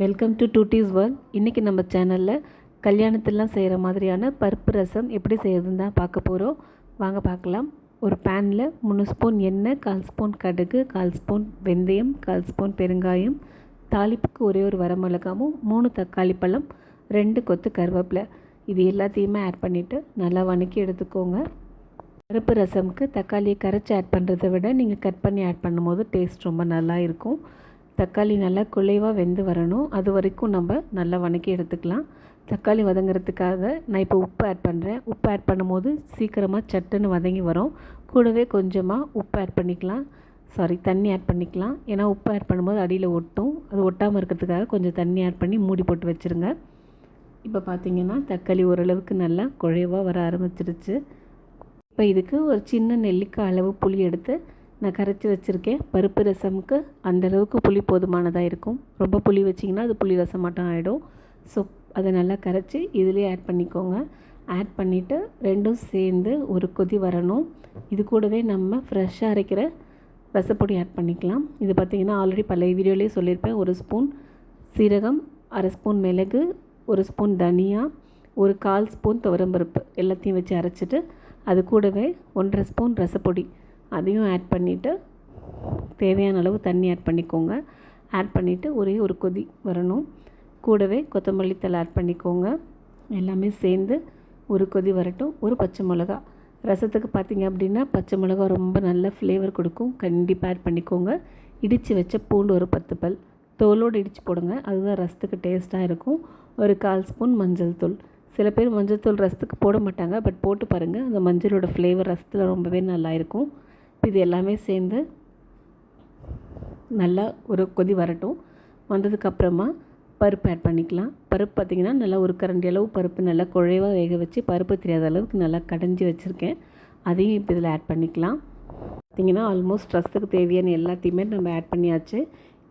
Welcome to duties world. இன்றைக்கி நம்ம சேனலில் கல்யாணத்திலாம் செய்கிற மாதிரியான பருப்பு ரசம் எப்படி செய்யறதுன்னு தான் பார்க்க போகிறோம். வாங்க பார்க்கலாம். ஒரு பேனில் 3 ஸ்பூன் எண்ணெய், 1/4 ஸ்பூன் கடுகு, 1/4 ஸ்பூன் வெந்தயம், 1/4 ஸ்பூன் பெருங்காயம், தாளிப்புக்கு ஒரே ஒரு வரமிளகாவும், 3 தக்காளி பழம், 2 கொத்து கருவேப்பிலை, இது எல்லாத்தையுமே ஆட் பண்ணிவிட்டு நல்லா வதக்கி எடுத்துக்கோங்க. பருப்பு ரசமுக்கு தக்காளியை கரைச்சி ஆட் பண்ணுறதை விட நீங்கள் கட் பண்ணி ஆட் பண்ணும்போது டேஸ்ட் ரொம்ப நல்லா இருக்கும். தக்காளி நல்லா குழைவாக வெந்து வரணும். அது வரைக்கும் நம்ம நல்லா வதக்கி எடுத்துக்கலாம். தக்காளி வதங்கிறதுக்காக நான் இப்போ உப்பு ஆட் பண்ணுறேன். உப்பு ஆட் பண்ணும்போது சீக்கிரமாக சட்டுன்னு வதங்கி வரும். கூடவே கொஞ்சமாக உப்பு ஆட் பண்ணிக்கலாம், தண்ணி ஆட் பண்ணிக்கலாம். ஏன்னா உப்பு ஆட் பண்ணும்போது அடியில் ஒட்டும். அது ஒட்டாமல் இருக்கிறதுக்காக கொஞ்சம் தண்ணி ஆட் பண்ணி மூடி போட்டு வச்சுருங்க. இப்போ பார்த்திங்கன்னா தக்காளி ஓரளவுக்கு நல்லா குழைவாக வர ஆரம்பிச்சிருச்சு. இப்போ இதுக்கு ஒரு சின்ன நெல்லிக்காய் அளவு புளி எடுத்து நான் கரைச்சி வச்சுருக்கேன். பருப்பு ரசமுக்கு அந்தளவுக்கு புளி போதுமானதாக இருக்கும். ரொம்ப புளி வச்சிங்கன்னா அது புளி ரசம் மட்டும் ஆகிடும். ஸோ அதை நல்லா கரைச்சி இதிலே ஆட் பண்ணிக்கோங்க. ஆட் பண்ணிவிட்டு ரெண்டும் சேர்ந்து ஒரு கொதி வரணும். இது கூடவே நம்ம ஃப்ரெஷ்ஷாக அரைக்கிற ரசப்பொடி ஆட் பண்ணிக்கலாம். இது பார்த்திங்கன்னா ஆல்ரெடி பழைய வீடியோலேயே சொல்லியிருப்பேன். 1 ஸ்பூன் சீரகம், 1/2 ஸ்பூன் மிளகு, 1 ஸ்பூன் தனியா, ஒரு 1/4 ஸ்பூன் துவரம்பருப்பு எல்லாத்தையும் வச்சு அரைச்சிட்டு அது கூடவே 1/2 ஸ்பூன் ரசப்பொடி அதையும் ஆட் பண்ணிவிட்டு தேவையான அளவு தண்ணி ஆட் பண்ணிக்கோங்க. ஆட் பண்ணிவிட்டு ஒரே ஒரு கொதி வரணும். கூடவே கொத்தமல்லி தழை ஆட் பண்ணிக்கோங்க. எல்லாமே சேர்ந்து ஒரு கொதி வரட்டும். ஒரு பச்சை மிளகா, ரசத்துக்கு பார்த்திங்க அப்படின்னா பச்சை மிளகா ரொம்ப நல்ல ஃப்ளேவர் கொடுக்கும். கண்டிப்பாக ஆட் பண்ணிக்கோங்க. இடித்து வச்ச பூண்டு ஒரு 10 பல் தோலோடு இடித்து போடுங்க. அதுதான் ரசத்துக்கு டேஸ்ட்டாக இருக்கும். ஒரு 1/4 ஸ்பூன் மஞ்சள் தூள். சில பேர் மஞ்சள் தூள் ரசத்துக்கு போட மாட்டாங்க, பட் போட்டு பாருங்கள். அந்த மஞ்சளோட ஃப்ளேவர் ரசத்தில் ரொம்பவே நல்லா இருக்கும். இது எல்லாமே சேர்ந்து நல்லா ஒரு கொதி வரட்டும். வந்ததுக்கப்புறமா பருப்பு ஆட் பண்ணிக்கலாம். பருப்பு பார்த்திங்கன்னா நல்லா ஒரு கரண்டி அளவு பருப்பு நல்லா குழைவாக வேக வச்சு பருப்பு தெரியாத அளவுக்கு நல்லா கடைஞ்சி வச்சுருக்கேன். அதையும் இப்போ இதில் ஆட் பண்ணிக்கலாம். பார்த்திங்கன்னா ஆல்மோஸ்ட் ரசத்துக்கு தேவையான எல்லாத்தையுமே நம்ம ஆட் பண்ணியாச்சு.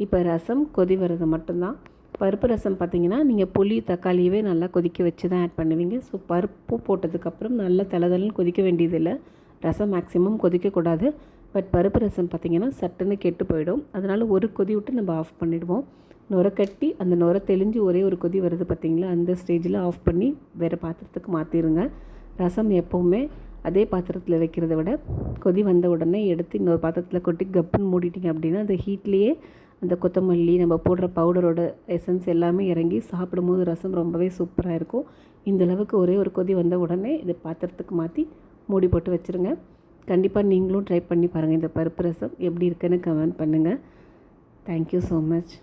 இப்போ ரசம் கொதி வர்றது மட்டும்தான். பருப்பு ரசம் பார்த்திங்கன்னா நீங்கள் புளி தக்காளியவே நல்லா கொதிக்க வச்சு தான் ஆட் பண்ணுவீங்க. ஸோ பருப்பு போட்டதுக்கப்புறம் நல்லா தளதளன்னு கொதிக்க வேண்டியதில்லை. ரசம் மேக்ஸிமம் கொதிக்கக்கூடாது. பட் பருப்பு ரசம் பார்த்திங்கன்னா சட்டுன்னு கெட்டு போயிடும். அதனால் ஒரு கொதி விட்டு நம்ம ஆஃப் பண்ணிவிடுவோம். நுரை கட்டி அந்த நுரை தெளிஞ்சு ஒரே ஒரு கொதி வருது பார்த்திங்களா, அந்த ஸ்டேஜில் ஆஃப் பண்ணி வேறு பாத்திரத்துக்கு மாற்றிடுங்க. ரசம் எப்போவுமே அதே பாத்திரத்தில் வைக்கிறத விட கொதி வந்த உடனே எடுத்து இன்னொரு பாத்திரத்தில் கொட்டி கப்புன்னு மூடிட்டிங்க அப்படின்னா அந்த ஹீட்லேயே அந்த கொத்தமல்லி நம்ம போடுற பவுடரோட எசன்ஸ் எல்லாமே இறங்கி சாப்பிடும்போது ரசம் ரொம்பவே சூப்பராக இருக்கும். இந்தளவுக்கு ஒரே ஒரு கொதி வந்த உடனே இது பாத்திரத்துக்கு மாற்றி மூடி போட்டு வச்சுருங்க. கண்டிப்பாக நீங்களும் ட்ரை பண்ணி பாருங்கள். இந்த பருப்பு ரசம் எப்படி இருக்குன்னு கமெண்ட் பண்ணுங்கள். Thank you so much.